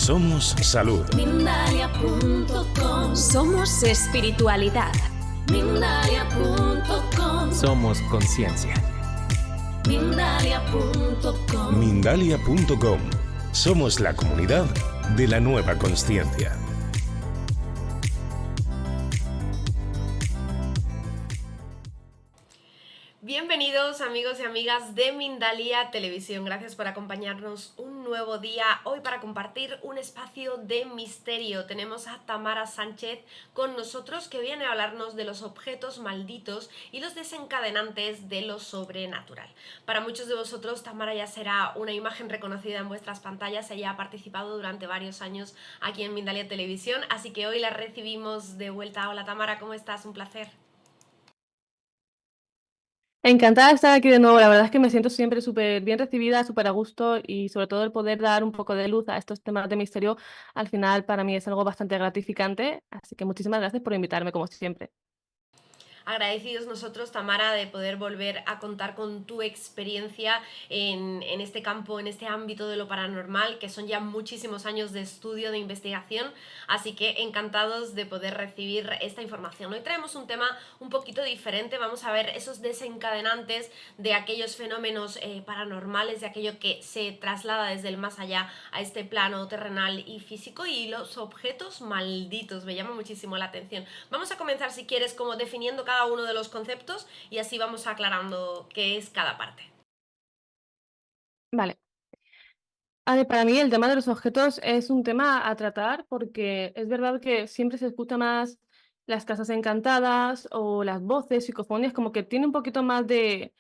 Somos salud. Mindalia.com. Somos espiritualidad. Mindalia.com. Somos conciencia. Mindalia.com. Mindalia.com. Somos la comunidad de la nueva consciencia. Bienvenidos amigos y amigas de Mindalia Televisión, gracias por acompañarnos un nuevo día, hoy para compartir un espacio de misterio. Tenemos a Tamara Sánchez con nosotros, que viene a hablarnos de los objetos malditos y los desencadenantes de lo sobrenatural. Para muchos de vosotros Tamara ya será una imagen reconocida en vuestras pantallas, ella ha participado durante varios años aquí en Mindalia Televisión, así que hoy la recibimos de vuelta. Hola Tamara, ¿cómo estás? Un placer. Encantada de estar aquí de nuevo. La verdad es que me siento siempre súper bien recibida, súper a gusto y sobre todo el poder dar un poco de luz a estos temas de misterio, al final para mí es algo bastante gratificante. Así que muchísimas gracias por invitarme, como siempre. Agradecidos nosotros, Tamara, de poder volver a contar con tu experiencia en este campo, en este ámbito de lo paranormal, que son ya muchísimos años de estudio, de investigación, así que encantados de poder recibir esta información. Hoy traemos un tema un poquito diferente, vamos a ver esos desencadenantes de aquellos fenómenos paranormales, de aquello que se traslada desde el más allá a este plano terrenal y físico, y los objetos malditos, me llama muchísimo la atención. Vamos a comenzar, si quieres, como definiendo cada uno de los conceptos y así vamos aclarando qué es cada parte. Vale. Para mí el tema de los objetos es un tema a tratar porque es verdad que siempre se escucha más las casas encantadas o las voces, psicofonías, como que tiene un poquito más de,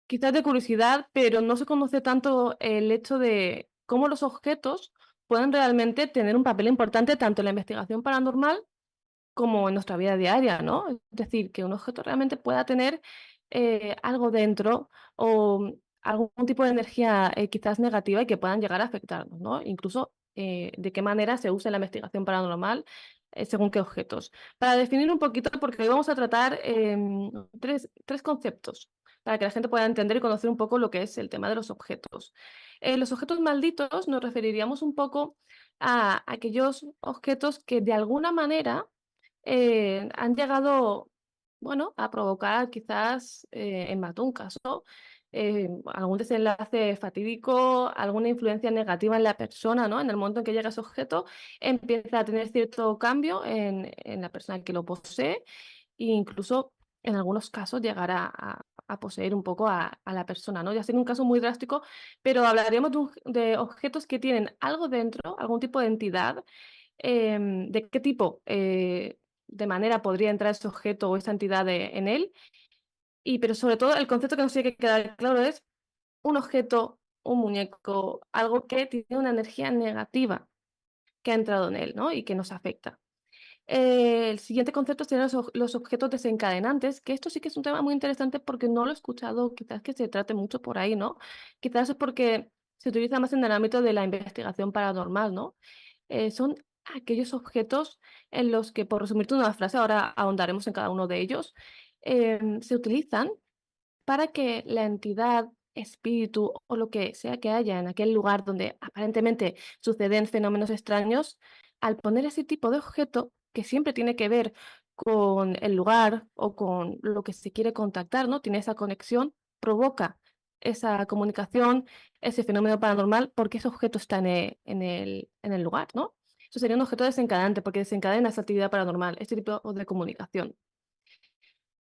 quizás de curiosidad, pero no se conoce tanto el hecho de cómo los objetos pueden realmente tener un papel importante tanto en la investigación paranormal como en nuestra vida diaria, ¿no? Es decir, que un objeto realmente pueda tener algo dentro o algún tipo de energía quizás negativa y que puedan llegar a afectarnos, ¿no? Incluso de qué manera se usa en la investigación paranormal según qué objetos. Para definir un poquito, porque hoy vamos a tratar tres conceptos para que la gente pueda entender y conocer un poco lo que es el tema de los objetos. Los objetos malditos nos referiríamos un poco a aquellos objetos que de alguna manera han llegado, bueno, a provocar quizás, en más de un caso, algún desenlace fatídico, alguna influencia negativa en la persona, ¿no? En el momento en que llega ese objeto, empieza a tener cierto cambio en la persona que lo posee e incluso, en algunos casos, llegar a poseer un poco a la persona, ¿no? Ya sería un caso muy drástico, pero hablaríamos de objetos que tienen algo dentro, algún tipo de entidad. ¿De qué tipo, de manera podría entrar ese objeto o esa entidad en él? Pero sobre todo el concepto que nos tiene que quedar claro es un objeto, un muñeco, algo que tiene una energía negativa que ha entrado en él, ¿no? Y que nos afecta. El siguiente concepto serían los objetos desencadenantes, que esto sí que es un tema muy interesante porque no lo he escuchado, quizás que se trate mucho por ahí, ¿no? Quizás es porque se utiliza más en el ámbito de la investigación paranormal, ¿no? Son aquellos objetos en los que, por resumirte una frase, ahora ahondaremos en cada uno de ellos, se utilizan para que la entidad, espíritu o lo que sea que haya en aquel lugar donde aparentemente suceden fenómenos extraños, al poner ese tipo de objeto, que siempre tiene que ver con el lugar o con lo que se quiere contactar, ¿no? Tiene esa conexión, provoca esa comunicación, ese fenómeno paranormal, porque ese objeto está en el lugar, ¿no? Eso sería un objeto desencadenante, porque desencadena esa actividad paranormal, este tipo de comunicación.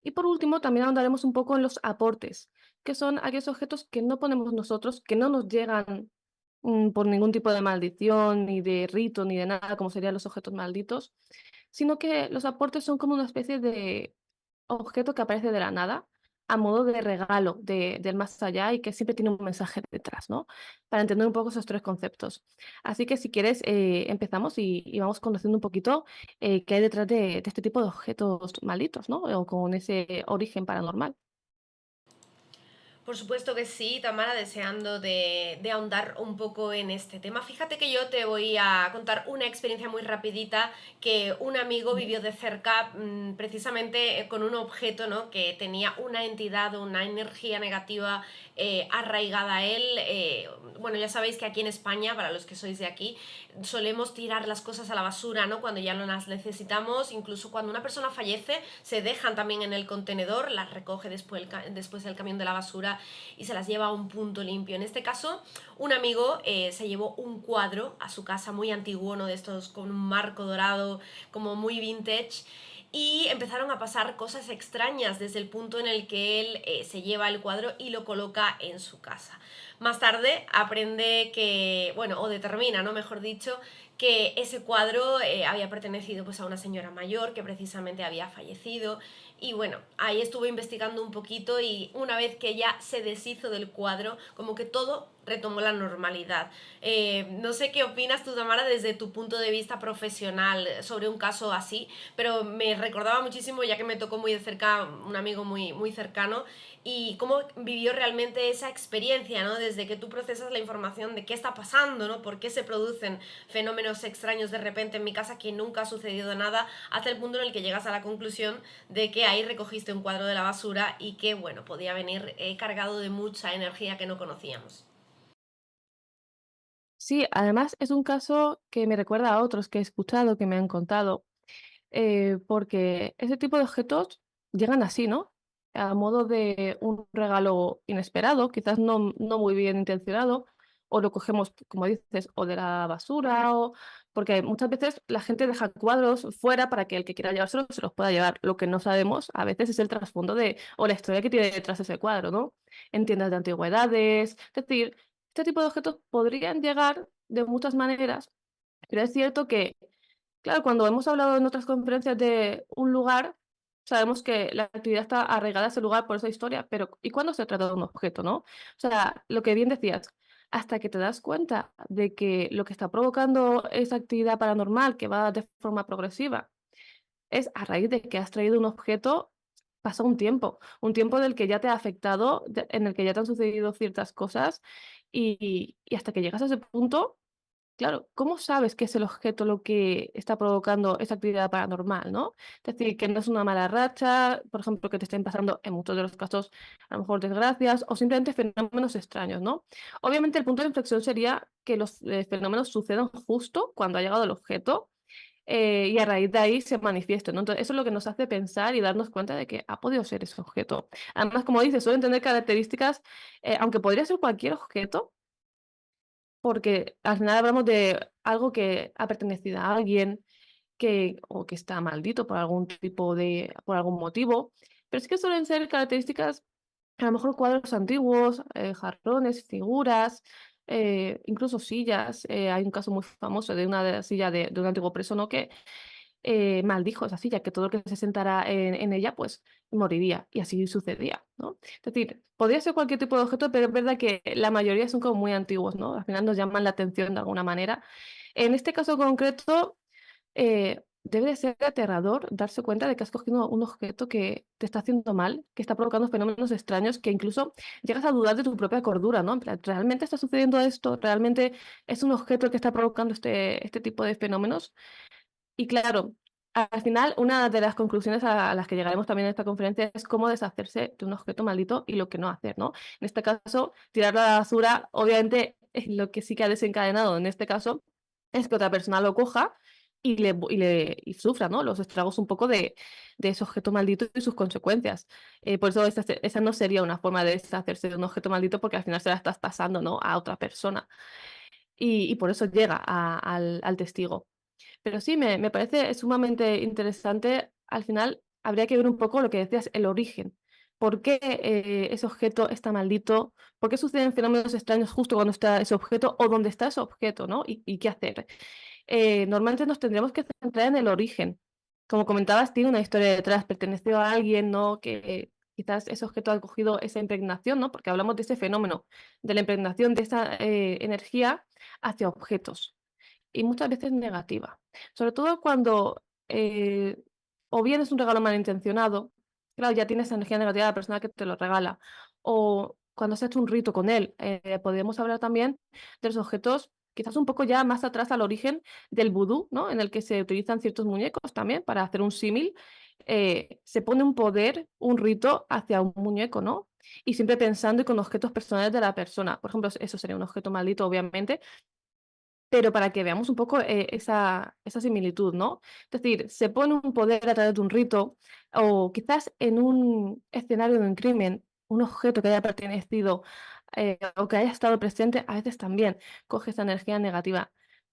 Y por último, también ahondaremos un poco en los aportes, que son aquellos objetos que no ponemos nosotros, que no nos llegan por ningún tipo de maldición, ni de rito, ni de nada, como serían los objetos malditos, sino que los aportes son como una especie de objeto que aparece de la nada, a modo de regalo del más allá y que siempre tiene un mensaje detrás, ¿no? Para entender un poco esos tres conceptos. Así que si quieres, empezamos y vamos conociendo un poquito qué hay detrás de este tipo de objetos malditos, ¿no? O con ese origen paranormal. Por supuesto que sí, Tamara, deseando de ahondar un poco en este tema. Fíjate que yo te voy a contar una experiencia muy rapidita que un amigo vivió de cerca, precisamente con un objeto, ¿no? Que tenía una entidad o una energía negativa arraigada a él. Bueno, ya sabéis que aquí en España, para los que sois de aquí, solemos tirar las cosas a la basura, ¿no? Cuando ya no las necesitamos, incluso cuando una persona fallece, se dejan también en el contenedor, las recoge después el camión de la basura y se las lleva a un punto limpio. En este caso, un amigo se llevó un cuadro a su casa muy antiguo, ¿no? De estos con un marco dorado, como muy vintage, y empezaron a pasar cosas extrañas desde el punto en el que él se lleva el cuadro y lo coloca en su casa. Más tarde aprende que, bueno, o determina, ¿no? Mejor dicho, que ese cuadro había pertenecido pues a una señora mayor que precisamente había fallecido. Y bueno, ahí estuve investigando un poquito y una vez que ya se deshizo del cuadro, como que todo retomó la normalidad. No sé qué opinas tú, Tamara, desde tu punto de vista profesional sobre un caso así, pero me recordaba muchísimo, ya que me tocó muy de cerca un amigo muy cercano, y cómo vivió realmente esa experiencia, ¿no? Desde que tú procesas la información de qué está pasando, ¿no? Por qué se producen fenómenos extraños de repente en mi casa, que nunca ha sucedido nada, hasta el punto en el que llegas a la conclusión de que ahí recogiste un cuadro de la basura y que, bueno, podía venir cargado de mucha energía que no conocíamos. Sí, además es un caso que me recuerda a otros que he escuchado, que me han contado, porque ese tipo de objetos llegan así, ¿no? A modo de un regalo inesperado, quizás no muy bien intencionado, o lo cogemos, como dices, o de la basura, o porque muchas veces la gente deja cuadros fuera para que el que quiera llevárselo se los pueda llevar. Lo que no sabemos a veces es el trasfondo de, o la historia que tiene detrás ese cuadro, ¿no? En tiendas de antigüedades, es decir, este tipo de objetos podrían llegar de muchas maneras, pero es cierto que, claro, cuando hemos hablado en otras conferencias de un lugar, sabemos que la actividad está arraigada a ese lugar por esa historia, pero ¿y cuándo se trata de un objeto, no? O sea, lo que bien decías, hasta que te das cuenta de que lo que está provocando esa actividad paranormal, que va de forma progresiva, es a raíz de que has traído un objeto, pasa un tiempo del que ya te ha afectado, en el que ya te han sucedido ciertas cosas y hasta que llegas a ese punto. Claro, ¿cómo sabes que es el objeto lo que está provocando esa actividad paranormal, no? Es decir, que no es una mala racha, por ejemplo, que te estén pasando, en muchos de los casos, a lo mejor desgracias o simplemente fenómenos extraños, ¿no? Obviamente, el punto de inflexión sería que los fenómenos sucedan justo cuando ha llegado el objeto, y a raíz de ahí se manifieste, ¿no? Entonces, eso es lo que nos hace pensar y darnos cuenta de que ha podido ser ese objeto. Además, como dices, suelen tener características, aunque podría ser cualquier objeto, porque al final hablamos de algo que ha pertenecido a alguien que o que está maldito por algún tipo de por algún motivo, pero sí que suelen ser características, a lo mejor cuadros antiguos, jarrones, figuras, incluso sillas. Hay un caso muy famoso de una de las sillas de un antiguo preso, ¿no? Que maldijo esa silla, que todo el que se sentara en ella, pues moriría, y así sucedía, ¿no? Es decir, podría ser cualquier tipo de objeto, pero es verdad que la mayoría son como muy antiguos, ¿no? Al final nos llaman la atención de alguna manera. En este caso concreto, debe de ser aterrador darse cuenta de que has cogido un objeto que te está haciendo mal, que está provocando fenómenos extraños, que incluso llegas a dudar de tu propia cordura, ¿no? En plan, ¿realmente está sucediendo esto? ¿Realmente es un objeto el que está provocando este tipo de fenómenos? Y claro, al final, una de las conclusiones a las que llegaremos también en esta conferencia es cómo deshacerse de un objeto maldito y lo que no hacer, ¿no? En este caso, tirarlo a la basura, obviamente, lo que sí que ha desencadenado en este caso es que otra persona lo coja y sufra, ¿no? Los estragos un poco de ese objeto maldito y sus consecuencias. Por eso esa no sería una forma de deshacerse de un objeto maldito, porque al final se la estás pasando, ¿no? A otra persona. Y por eso llega al testigo. Pero sí, me parece sumamente interesante. Al final, habría que ver un poco lo que decías, el origen. ¿Por qué, ese objeto está maldito? ¿Por qué suceden fenómenos extraños justo cuando está ese objeto o dónde está ese objeto, no? Y qué hacer. Normalmente nos tendríamos que centrar en el origen. Como comentabas, tiene una historia detrás, perteneció a alguien, ¿no? Que quizás ese objeto ha cogido esa impregnación, ¿no? Porque hablamos de ese fenómeno, de la impregnación de esa, energía hacia objetos y muchas veces negativa. Sobre todo cuando, o bien es un regalo malintencionado, claro, ya tienes energía negativa de la persona que te lo regala, o cuando has hecho un rito con él. Podemos hablar también de los objetos quizás un poco ya más atrás al origen del vudú, ¿no? En el que se utilizan ciertos muñecos también para hacer un símil. Se pone un poder, un rito hacia un muñeco, ¿no? Y siempre pensando y con objetos personales de la persona. Por ejemplo, eso sería un objeto maldito, obviamente, pero para que veamos un poco esa similitud, ¿no? Es decir, se pone un poder a través de un rito o quizás en un escenario de un crimen, un objeto que haya pertenecido o que haya estado presente, a veces también coge esa energía negativa.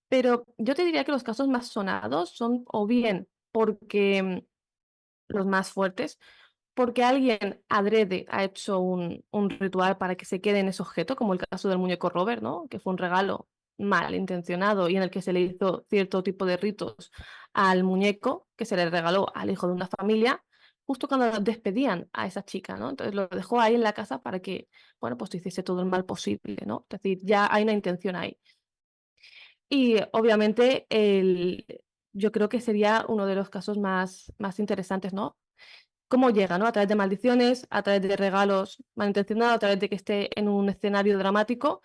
Pero yo te diría que los casos más sonados son o bien porque los más fuertes, porque alguien adrede ha hecho un ritual para que se quede en ese objeto, como el caso del muñeco Robert, ¿no? Que fue un regalo malintencionado y en el que se le hizo cierto tipo de ritos al muñeco que se le regaló al hijo de una familia, justo cuando despedían a esa chica, ¿no? Entonces lo dejó ahí en la casa para que, bueno, pues hiciese todo el mal posible, ¿no? Es decir, ya hay una intención ahí. Y obviamente yo creo que sería uno de los casos más interesantes, ¿no? Cómo llega, ¿no? A través de maldiciones, a través de regalos malintencionados, a través de que esté en un escenario dramático,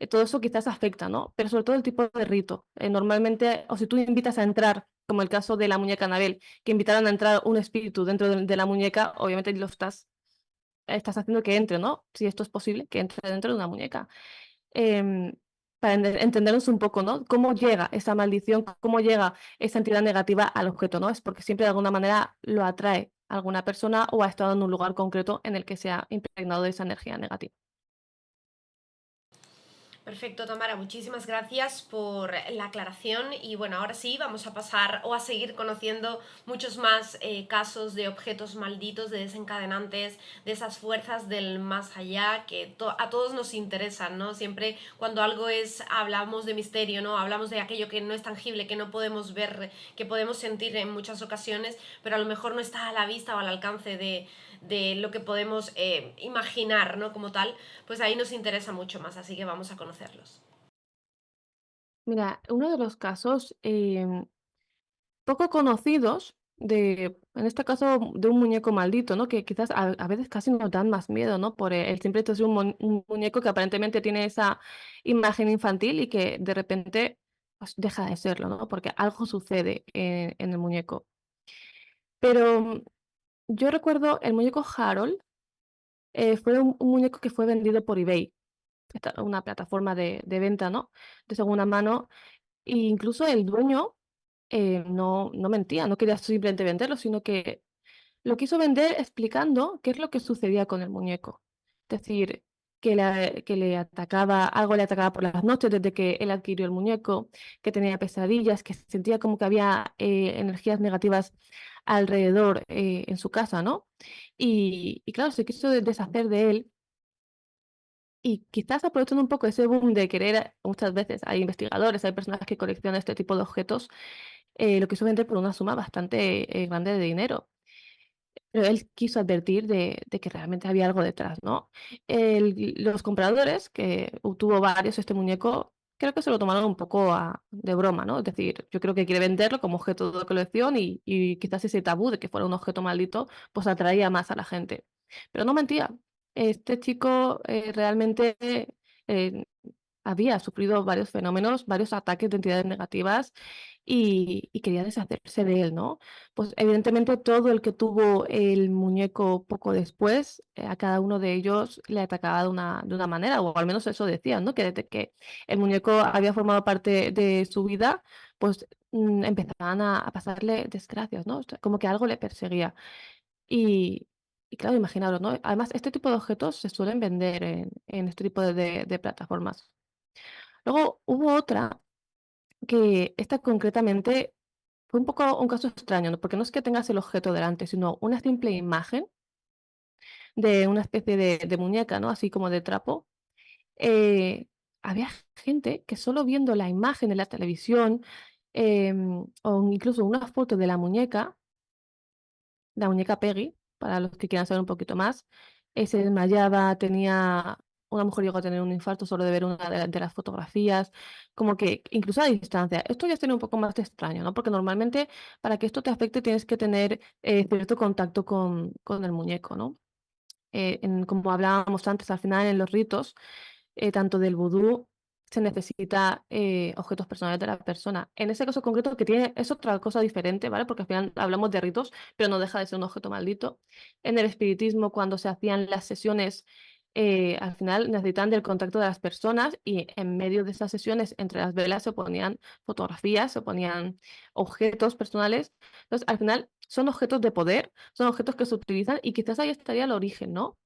todo eso quizás afecta, ¿no? Pero sobre todo el tipo de rito. Normalmente, o si tú invitas a entrar, como el caso de la muñeca Anabel, que invitaran a entrar un espíritu dentro de la muñeca, obviamente estás haciendo que entre, ¿no? Si esto es posible, que entre dentro de una muñeca. Em, para entendernos un poco, ¿no? Cómo llega esa maldición, cómo llega esa entidad negativa al objeto, ¿no? Es porque siempre de alguna manera lo atrae a alguna persona o ha estado en un lugar concreto en el que se ha impregnado de esa energía negativa. Perfecto, Tamara, muchísimas gracias por la aclaración y bueno, ahora sí vamos a pasar o a seguir conociendo muchos más casos de objetos malditos, de desencadenantes, de esas fuerzas del más allá que a todos nos interesan, ¿no? Siempre cuando algo hablamos de misterio, ¿no? Hablamos de aquello que no es tangible, que no podemos ver, que podemos sentir en muchas ocasiones, pero a lo mejor no está a la vista o al alcance de lo que podemos imaginar, ¿no? Como tal, pues ahí nos interesa mucho más, así que vamos a conocerlos. Mira, uno de los casos poco conocidos en este caso, de un muñeco maldito, ¿no? Que quizás a veces casi nos dan más miedo, ¿no? Por el simple hecho de ser un muñeco que aparentemente tiene esa imagen infantil y que de repente pues, deja de serlo, ¿no? Porque algo sucede en el muñeco. Pero yo recuerdo el muñeco Harold, fue un muñeco que fue vendido por eBay, una plataforma de venta, ¿no? De segunda mano. E incluso el dueño no mentía, no quería simplemente venderlo, sino que lo quiso vender explicando qué es lo que sucedía con el muñeco. Es decir, que le atacaba, algo le atacaba por las noches desde que él adquirió el muñeco, que tenía pesadillas, que sentía como que había energías negativas alrededor en su casa, ¿no? Y claro, se quiso deshacer de él y quizás aprovechando un poco ese boom de querer, muchas veces hay investigadores, hay personas que coleccionan este tipo de objetos, lo quiso vender por una suma bastante grande de dinero. Pero él quiso advertir de que realmente había algo detrás, ¿no? Los compradores, que tuvo varios este muñeco, creo que se lo tomaron un poco de broma, ¿no? Es decir, yo creo que quiere venderlo como objeto de colección y quizás ese tabú de que fuera un objeto maldito, pues atraía más a la gente. Pero no mentía. Este chico realmente eh, había sufrido varios fenómenos, varios ataques de entidades negativas y quería deshacerse de él, ¿no? Pues evidentemente todo el que tuvo el muñeco poco después, a cada uno de ellos le atacaba de una manera, o al menos eso decían, ¿no? Que desde que el muñeco había formado parte de su vida, pues empezaban a pasarle desgracias, ¿no? O sea, como que algo le perseguía. Y, y claro, imaginaros, ¿no? Además, este tipo de objetos se suelen vender en este tipo de plataformas. Luego hubo otra que esta concretamente fue un poco un caso extraño, ¿no? Porque no es que tengas el objeto delante, sino una simple imagen de una especie de muñeca, ¿no? Así como de trapo. Eh, Había gente que solo viendo la imagen en la televisión, o incluso una foto de la muñeca Peggy, para los que quieran saber un poquito más, se desmayaba, una mujer llegó a tener un infarto solo de ver una de las fotografías, como que incluso a distancia. Esto ya tiene un poco más de extraño, ¿no? Porque normalmente para que esto te afecte tienes que tener cierto contacto con el muñeco, ¿no? como hablábamos antes, al final en los ritos, tanto del vudú, se necesita objetos personales de la persona. En ese caso concreto, que tiene, es otra cosa diferente, ¿vale? Porque al final hablamos de ritos, pero no deja de ser un objeto maldito. En el espiritismo, cuando se hacían las sesiones, al final necesitan del contacto de las personas y en medio de esas sesiones, entre las velas, se ponían fotografías, se ponían objetos personales. Entonces, al final, son objetos de poder, son objetos que se utilizan y quizás ahí estaría el origen, ¿no?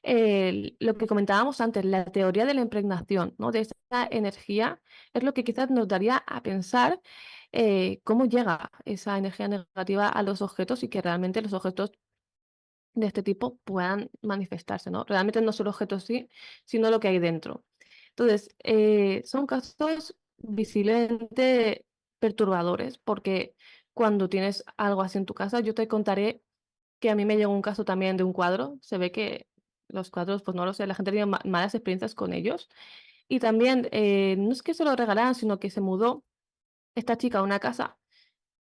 Lo que comentábamos antes, la teoría de la impregnación, ¿no? De esa energía, es lo que quizás nos daría a pensar cómo llega esa energía negativa a los objetos y que realmente los objetos de este tipo puedan manifestarse, ¿no? Realmente no solo objetos sí, sino lo que hay dentro. Entonces, son casos visiblemente perturbadores porque cuando tienes algo así en tu casa, yo te contaré que a mí me llegó un caso también de un cuadro. Se ve que los cuadros, pues no lo sé, la gente tiene malas experiencias con ellos. Y también, no es que se lo regalaran, sino que se mudó esta chica a una casa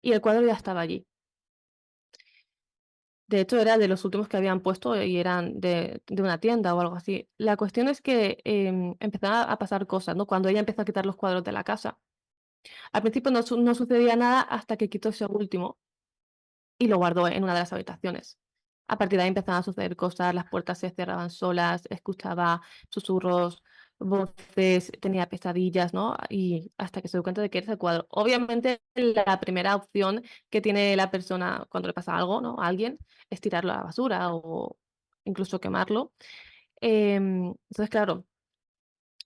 y el cuadro ya estaba allí. De hecho, era de los últimos que habían puesto y eran de una tienda o algo así. La cuestión es que empezaron a pasar cosas, ¿no? Cuando ella empezó a quitar los cuadros de la casa. Al principio no sucedía nada hasta que quitó ese último y lo guardó en una de las habitaciones. A partir de ahí empezaban a suceder cosas, las puertas se cerraban solas, escuchaba susurros, voces, tenía pesadillas, ¿no? Y hasta que se dio cuenta de que era ese cuadro. Obviamente, la primera opción que tiene la persona cuando le pasa algo, ¿no? A alguien, es tirarlo a la basura o incluso quemarlo. Entonces, claro,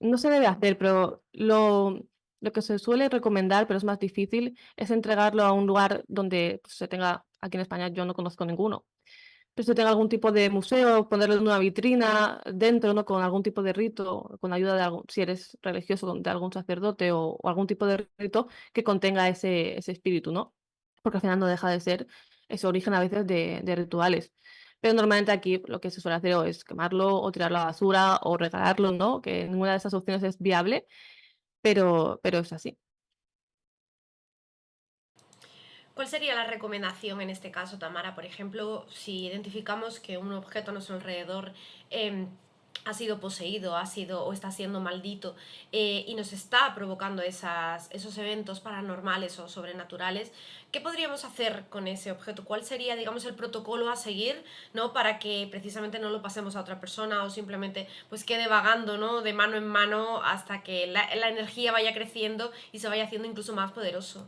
no se debe hacer, pero lo que se suele recomendar, pero es más difícil, es entregarlo a un lugar donde pues, se tenga, aquí en España yo no conozco ninguno, pero se tenga algún tipo de museo, ponerlo en una vitrina dentro, ¿no? Con algún tipo de rito, con ayuda de algún, si eres religioso, de algún sacerdote o algún tipo de rito que contenga ese espíritu, ¿no? Porque al final no deja de ser ese origen a veces de rituales. Pero normalmente aquí lo que se suele hacer o es quemarlo o tirarlo a la basura o regalarlo, ¿no? Que ninguna de esas opciones es viable, pero es así. ¿Cuál sería la recomendación en este caso, Tamara? Por ejemplo, si identificamos que un objeto a nuestro alrededor eh, ha sido poseído, ha sido o está siendo maldito y nos está provocando esos eventos paranormales o sobrenaturales, ¿qué podríamos hacer con ese objeto? ¿Cuál sería, digamos, el protocolo a seguir, ¿no? Para que precisamente no lo pasemos a otra persona o simplemente pues quede vagando, ¿no? De mano en mano hasta que la energía vaya creciendo y se vaya haciendo incluso más poderoso.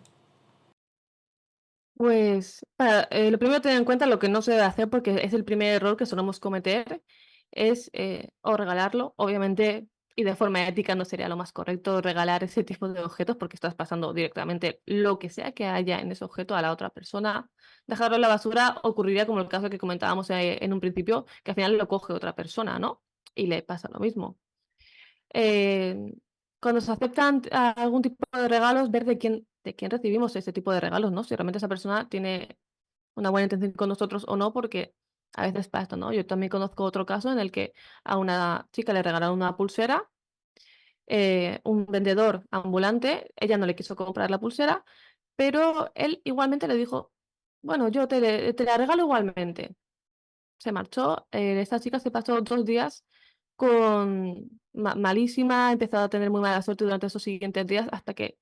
Pues, lo primero tener en cuenta lo que no se debe hacer, porque es el primer error que solemos cometer, es, o regalarlo, obviamente, y de forma ética no sería lo más correcto regalar ese tipo de objetos, porque estás pasando directamente lo que sea que haya en ese objeto a la otra persona. Dejarlo en la basura ocurriría como el caso que comentábamos, en un principio, que al final lo coge otra persona, ¿no? Y le pasa lo mismo. Eh, Cuando se aceptan algún tipo de regalos, ver de quién recibimos ese tipo de regalos, ¿no? Si realmente esa persona tiene una buena intención con nosotros o no, porque a veces pasa, ¿no? Yo también conozco otro caso en el que a una chica le regalaron una pulsera, un vendedor ambulante, ella no le quiso comprar la pulsera, pero él igualmente le dijo, bueno, yo te la regalo igualmente. Se marchó, esta chica se pasó 2 días con malísima, empezó a tener muy mala suerte durante esos siguientes días hasta que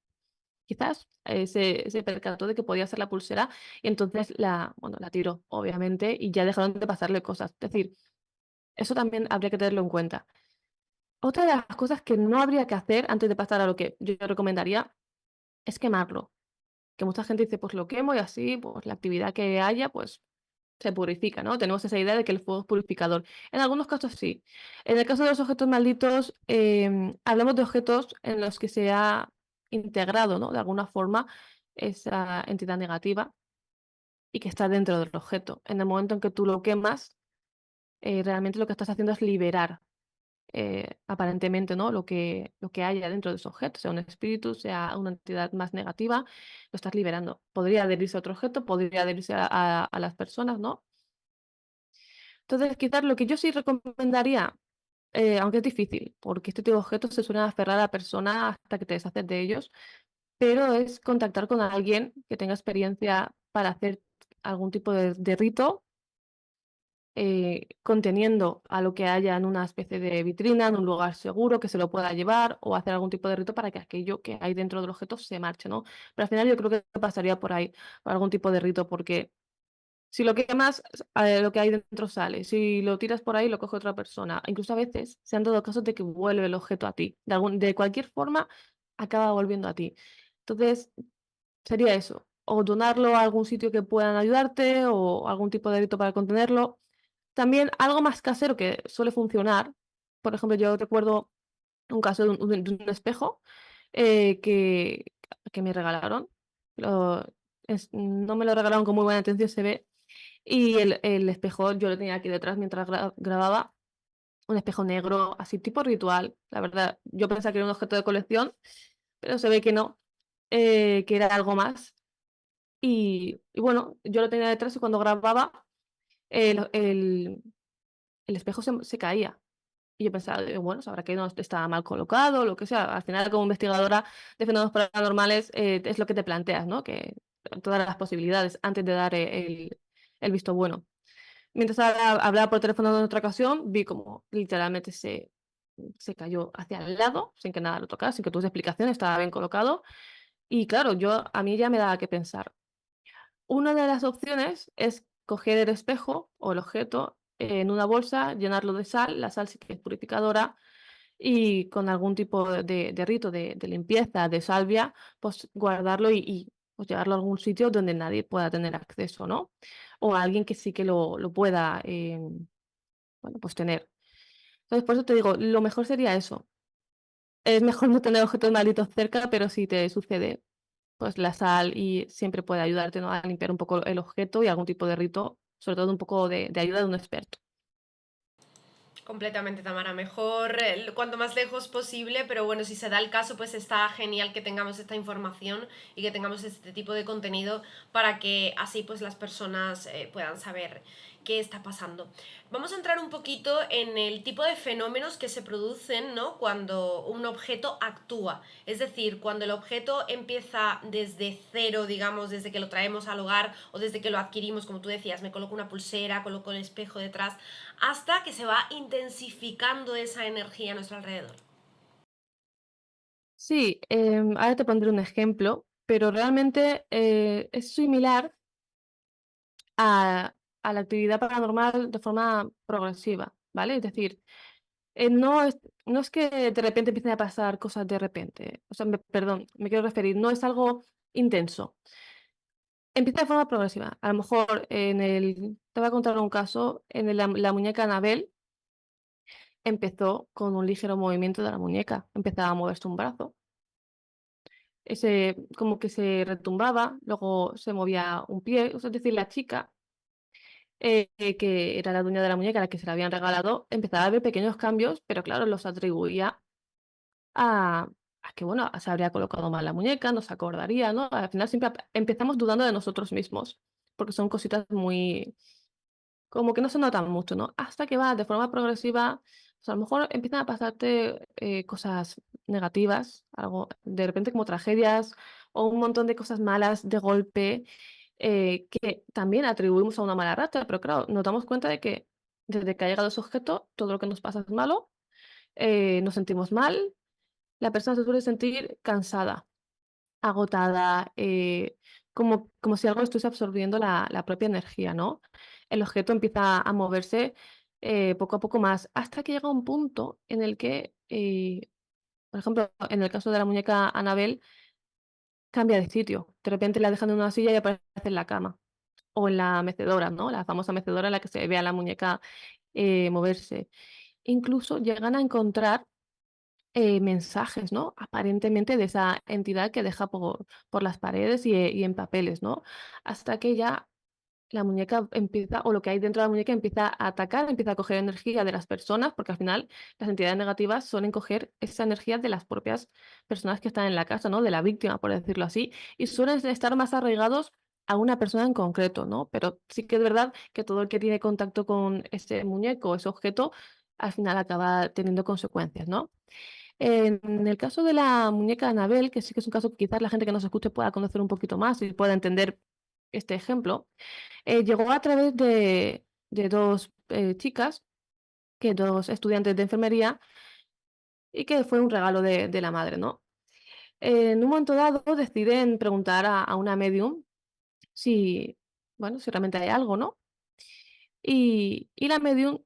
quizás, se percató de que podía ser la pulsera y entonces bueno, la tiró, obviamente, y ya dejaron de pasarle cosas. Es decir, eso también habría que tenerlo en cuenta. Otra de las cosas que no habría que hacer antes de pasar a lo que yo recomendaría es quemarlo, que mucha gente dice: "Pues lo quemo y así, pues la actividad que haya, pues se purifica", ¿no? Tenemos esa idea de que el fuego es purificador. En algunos casos sí. En el caso de los objetos malditos, hablamos de objetos en los que se ha integrado, ¿no? De alguna forma esa entidad negativa y que está dentro del objeto. En el momento en que tú lo quemas, realmente lo que estás haciendo es liberar, aparentemente, ¿no? Lo que haya dentro de ese objeto, sea un espíritu, sea una entidad más negativa, lo estás liberando. Podría adherirse a otro objeto, podría adherirse a las personas, ¿no? Entonces, quizás lo que yo sí recomendaría, aunque es difícil, porque este tipo de objetos se suelen aferrar a la persona hasta que te deshaces de ellos, pero es contactar con alguien que tenga experiencia para hacer algún tipo de rito conteniendo a lo que haya en una especie de vitrina, en un lugar seguro, que se lo pueda llevar o hacer algún tipo de rito para que aquello que hay dentro del objeto se marche, ¿no? Pero al final yo creo que pasaría por ahí, por algún tipo de rito, porque si lo quemas, lo que hay dentro sale. Si lo tiras por ahí, lo coge otra persona. Incluso a veces se han dado casos de que vuelve el objeto a ti. De cualquier forma, acaba volviendo a ti. Entonces, sería eso. O donarlo a algún sitio que puedan ayudarte o algún tipo de rito para contenerlo. También algo más casero que suele funcionar. Por ejemplo, yo recuerdo un caso de un espejo que me regalaron. Lo- no me lo regalaron con muy buena intención, se ve, y el espejo yo lo tenía aquí detrás mientras grababa, un espejo negro, así tipo ritual. La verdad, yo pensaba que era un objeto de colección, pero se ve que no, que era algo más. Y bueno, yo lo tenía detrás y cuando grababa, el espejo se caía. Y yo pensaba, bueno, sabrá que no estaba mal colocado, lo que sea. Al final, como investigadora de fenómenos paranormales, es lo que te planteas, ¿no? Que todas las posibilidades antes de dar el visto bueno. Mientras hablaba por teléfono en otra ocasión, vi como literalmente se cayó hacia el lado, sin que nada lo tocara, sin que tuviese explicación, estaba bien colocado. Y claro, a mí ya me daba que pensar. Una de las opciones es coger el espejo o el objeto en una bolsa, llenarlo de sal, la sal sí que es purificadora, y con algún tipo de rito de limpieza, de salvia, pues guardarlo pues llevarlo a algún sitio donde nadie pueda tener acceso, ¿no? O a alguien que sí que lo pueda, bueno, pues tener. Entonces, por eso te digo, lo mejor sería eso. Es mejor no tener objetos malditos cerca, pero si te sucede, pues la sal y siempre puede ayudarte, ¿no? A limpiar un poco el objeto y algún tipo de rito, sobre todo un poco de ayuda de un experto. Completamente, Tamara. Mejor cuanto más lejos posible, pero bueno, si se da el caso, pues está genial que tengamos esta información y que tengamos este tipo de contenido para que así pues las personas puedan saber qué está pasando. Vamos a entrar un poquito en el tipo de fenómenos que se producen, ¿no? Cuando un objeto actúa. Es decir, cuando el objeto empieza desde cero, digamos, desde que lo traemos al hogar o desde que lo adquirimos, como tú decías, me coloco una pulsera, coloco el espejo detrás, hasta que se va intensificando esa energía a nuestro alrededor. Sí, ahora te pondré un ejemplo, pero realmente es similar a, a la actividad paranormal de forma progresiva, ¿vale? Es decir, no es que de repente empiecen a pasar cosas de repente, o sea, perdón, me quiero referir, no es algo intenso. Empieza de forma progresiva. A lo mejor te voy a contar un caso, la muñeca Anabel empezó con un ligero movimiento de la muñeca, empezaba a moverse un brazo, como que se retumbaba, luego se movía un pie, o sea, es decir, la chica, que era la dueña de la muñeca, a la que se la habían regalado, empezaba a ver pequeños cambios, pero claro, los atribuía a, a que, bueno, se habría colocado mal la muñeca, no se acordaría, ¿no? Al final siempre empezamos dudando de nosotros mismos, porque son cositas muy, como que no se notan mucho, ¿no? Hasta que va de forma progresiva, pues a lo mejor empiezan a pasarte cosas negativas, algo de repente como tragedias o un montón de cosas malas de golpe, que también atribuimos a una mala racha, pero claro, nos damos cuenta de que desde que ha llegado ese objeto, todo lo que nos pasa es malo, nos sentimos mal, la persona se suele sentir cansada, agotada, como si algo estuviese absorbiendo la propia energía, ¿no? El objeto empieza a moverse poco a poco más, hasta que llega un punto en el que, por ejemplo, en el caso de la muñeca Annabel, cambia de sitio. De repente la dejan en una silla y aparece en la cama o en la mecedora, ¿no? La famosa mecedora en la que se ve a la muñeca moverse. Incluso llegan a encontrar mensajes, ¿no? Aparentemente de esa entidad que deja por las paredes y en papeles, ¿no? Hasta que ya la muñeca empieza, o lo que hay dentro de la muñeca empieza a atacar, empieza a coger energía de las personas, porque al final las entidades negativas suelen coger esa energía de las propias personas que están en la casa, ¿no? De la víctima, por decirlo así, y suelen estar más arraigados a una persona en concreto, ¿no? Pero sí que es verdad que todo el que tiene contacto con ese muñeco, ese objeto, al final acaba teniendo consecuencias, ¿no? En el caso de la muñeca Anabel, que sí que es un caso que quizás la gente que nos escuche pueda conocer un poquito más y pueda entender este ejemplo, llegó a través de dos chicas, que dos estudiantes de enfermería, y que fue un regalo de la madre, ¿no? En un momento dado deciden preguntar a una medium si, bueno, si realmente hay algo, ¿no? Y la medium,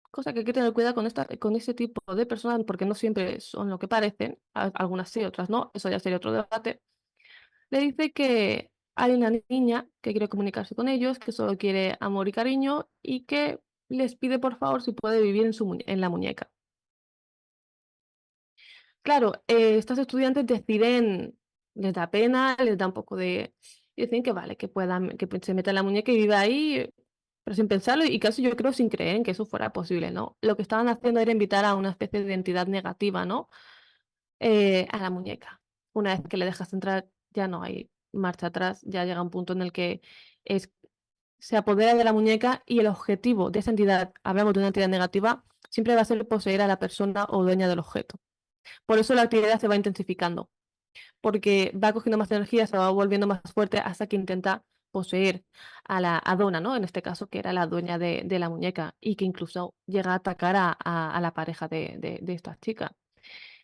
cosa que hay que tener cuidado con ese tipo de personas, porque no siempre son lo que parecen, algunas sí, otras no, eso ya sería otro debate, le dice que hay una niña que quiere comunicarse con ellos, que solo quiere amor y cariño y que les pide por favor si puede vivir en la muñeca. Claro, estos estudiantes deciden, les da pena, les da un poco de y dicen que vale, que se meta en la muñeca y viva ahí, pero sin pensarlo y casi yo creo sin creer en que eso fuera posible, ¿no? Lo que estaban haciendo era invitar a una especie de entidad negativa, ¿no? A la muñeca. Una vez que le dejas entrar, ya no hay marcha atrás, ya llega un punto en el que es se apodera de la muñeca y el objetivo de esa entidad, hablamos de una entidad negativa, siempre va a ser poseer a la persona o dueña del objeto. Por eso la actividad se va intensificando, porque va cogiendo más energía, se va volviendo más fuerte hasta que intenta poseer a la a Donna, ¿no? En este caso, que era la dueña de la muñeca y que incluso llega a atacar a la pareja de esta chica.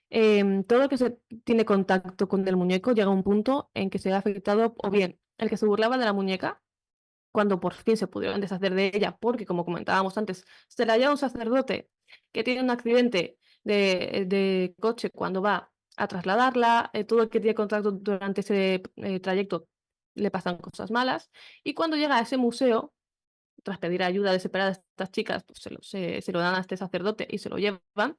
Todo el que tiene contacto con el muñeco llega a un punto en que se ve afectado, o bien el que se burlaba de la muñeca, cuando por fin se pudieron deshacer de ella, porque como comentábamos antes, se la lleva un sacerdote que tiene un accidente de coche cuando va a trasladarla, todo el que tiene contacto durante ese trayecto le pasan cosas malas, y cuando llega a ese museo, tras pedir ayuda desesperada a estas chicas, pues se lo dan a este sacerdote y se lo llevan,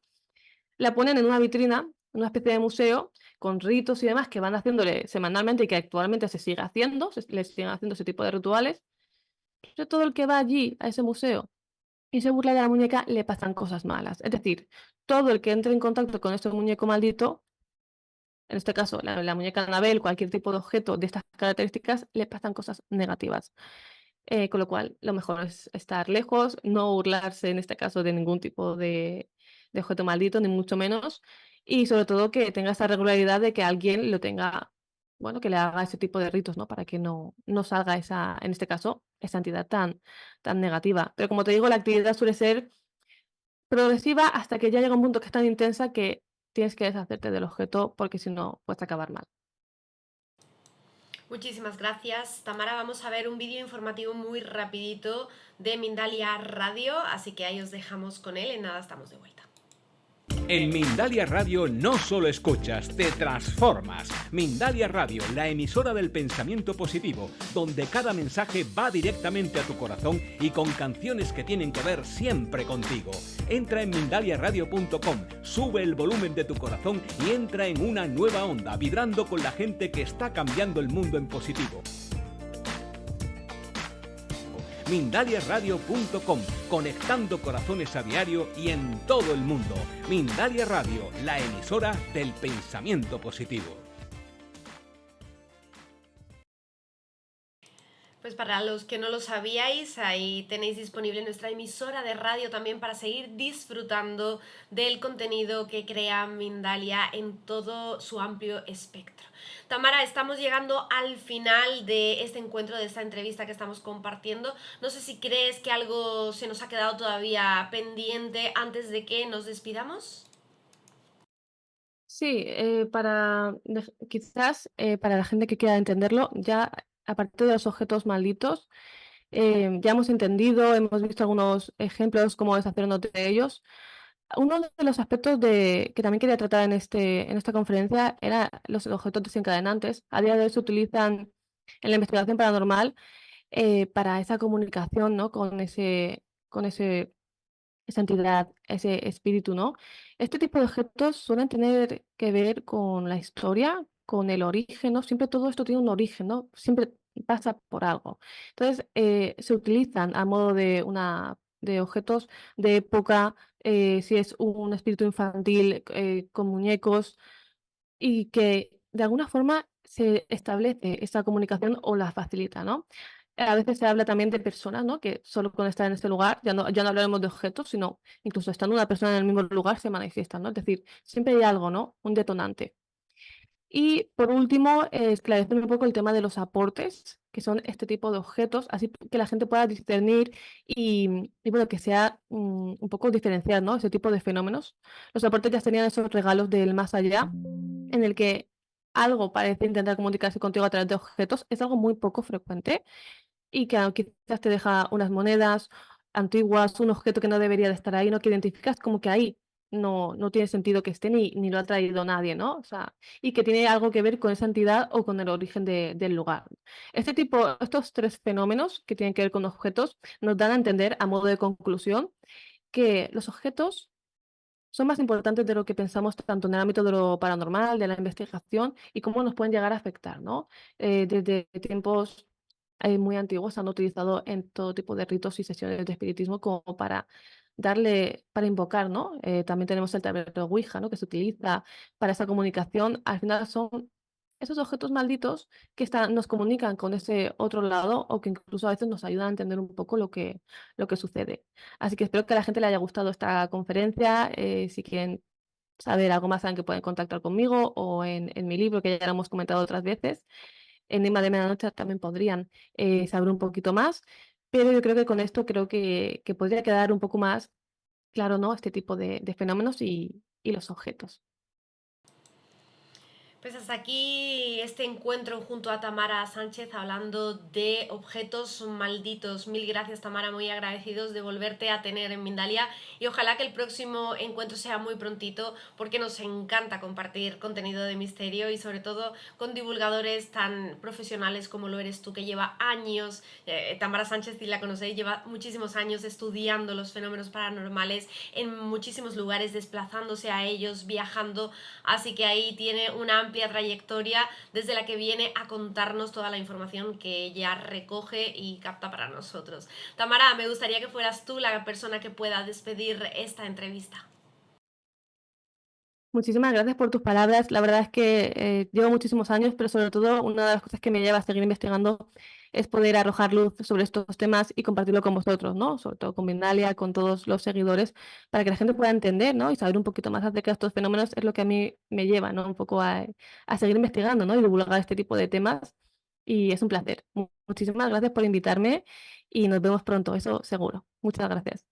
la ponen en una vitrina, una especie de museo, con ritos y demás que van haciéndole semanalmente y que actualmente se sigue haciendo, le siguen haciendo ese tipo de rituales. Pero todo el que va allí, a ese museo, y se burla de la muñeca, le pasan cosas malas. Es decir, todo el que entre en contacto con este muñeco maldito, en este caso la muñeca Anabel, cualquier tipo de objeto de estas características, le pasan cosas negativas. Con lo cual, lo mejor es estar lejos, no burlarse en este caso de ningún tipo de objeto maldito, ni mucho menos, y sobre todo que tenga esa regularidad de que alguien lo tenga, bueno, que le haga ese tipo de ritos, ¿no? Para que no salga esa, en este caso, esa entidad tan negativa. Pero como te digo, la actividad suele ser progresiva hasta que ya llega un punto que es tan intensa que tienes que deshacerte del objeto porque si no, puedes acabar mal. Muchísimas gracias, Tamara. Vamos a ver un vídeo informativo muy rapidito de Mindalia Radio, así que ahí os dejamos con él. En nada, estamos de vuelta. En Mindalia Radio no solo escuchas, te transformas. Mindalia Radio, la emisora del pensamiento positivo, donde cada mensaje va directamente a tu corazón y con canciones que tienen que ver siempre contigo. Entra en mindaliaradio.com, sube el volumen de tu corazón y entra en una nueva onda, vibrando con la gente que está cambiando el mundo en positivo. mindaliaradio.com, conectando corazones a diario y en todo el mundo. Mindalia Radio, la emisora del pensamiento positivo. Pues para los que no lo sabíais, ahí tenéis disponible nuestra emisora de radio también para seguir disfrutando del contenido que crea Mindalia en todo su amplio espectro. Tamara, estamos llegando al final de este encuentro, de esta entrevista que estamos compartiendo. No sé si crees que algo se nos ha quedado todavía pendiente antes de que nos despidamos. Sí, quizás para la gente que quiera entenderlo, ya aparte de los objetos malditos, ya hemos entendido, hemos visto algunos ejemplos, cómo deshacernos de ellos. Uno de los aspectos que también quería tratar en esta conferencia era los objetos desencadenantes. A día de hoy se utilizan en la investigación paranormal para esa comunicación, ¿no? Con esa entidad, ese espíritu, ¿no? Este tipo de objetos suelen tener que ver con la historia, con el origen, ¿no? Siempre todo esto tiene un origen, ¿no? Siempre pasa por algo. Entonces, se utilizan a modo de objetos de época, si es un espíritu infantil, con muñecos, y que de alguna forma se establece esa comunicación o la facilita, ¿no? A veces se habla también de personas, ¿no? Que solo con estar en este lugar, ya no hablaremos de objetos, sino incluso estando una persona en el mismo lugar se manifiesta, ¿no? Es decir, siempre hay algo, ¿no? Un detonante. Y por último, esclarecer un poco el tema de los aportes, que son este tipo de objetos, así que la gente pueda discernir y bueno, que sea un poco diferenciar, ¿no? Ese tipo de fenómenos. Los aportes ya serían esos regalos del más allá, en el que algo parece intentar comunicarse contigo a través de objetos. Es algo muy poco frecuente y que quizás te deja unas monedas antiguas, un objeto que no debería de estar ahí, ¿no? Que identificas como que ahí no tiene sentido que esté ni lo ha traído nadie, ¿no? O sea, y que tiene algo que ver con esa entidad o con el origen del lugar. Estos tres fenómenos que tienen que ver con objetos nos dan a entender, a modo de conclusión, que los objetos son más importantes de lo que pensamos tanto en el ámbito de lo paranormal, de la investigación y cómo nos pueden llegar a afectar, ¿no? Desde tiempos muy antiguos se han utilizado en todo tipo de ritos y sesiones de espiritismo como para invocar, ¿no? También tenemos el tablero Ouija, ¿no? Que se utiliza para esa comunicación. Al final son esos objetos malditos que nos comunican con ese otro lado o que incluso a veces nos ayudan a entender un poco lo que sucede. Así que espero que a la gente le haya gustado esta conferencia. Si quieren saber algo más, saben que pueden contactar conmigo o en mi libro, que ya lo hemos comentado otras veces. Enigma de Medianoche también podrían saber un poquito más, pero yo creo que con esto creo que podría quedar un poco más claro, ¿no? Este tipo de fenómenos y los objetos. Pues hasta aquí este encuentro junto a Tamara Sánchez hablando de objetos malditos. Mil gracias, Tamara, muy agradecidos de volverte a tener en Mindalia y ojalá que el próximo encuentro sea muy prontito porque nos encanta compartir contenido de misterio y sobre todo con divulgadores tan profesionales como lo eres tú, que lleva años, Tamara Sánchez, si la conocéis, lleva muchísimos años estudiando los fenómenos paranormales en muchísimos lugares, desplazándose a ellos, viajando, así que ahí tiene una amplia trayectoria desde la que viene a contarnos toda la información que ella recoge y capta para nosotros. Tamara, me gustaría que fueras tú la persona que pueda despedir esta entrevista. Muchísimas gracias por tus palabras. La verdad es que llevo muchísimos años, pero sobre todo una de las cosas que me lleva a seguir investigando es poder arrojar luz sobre estos temas y compartirlo con vosotros, ¿no? Sobre todo con Mindalia, con todos los seguidores, para que la gente pueda entender, ¿no? Y saber un poquito más acerca de estos fenómenos es lo que a mí me lleva, ¿no? Un poco a seguir investigando, ¿no? Y divulgar este tipo de temas. Y es un placer. Muchísimas gracias por invitarme y nos vemos pronto, eso seguro. Muchas gracias.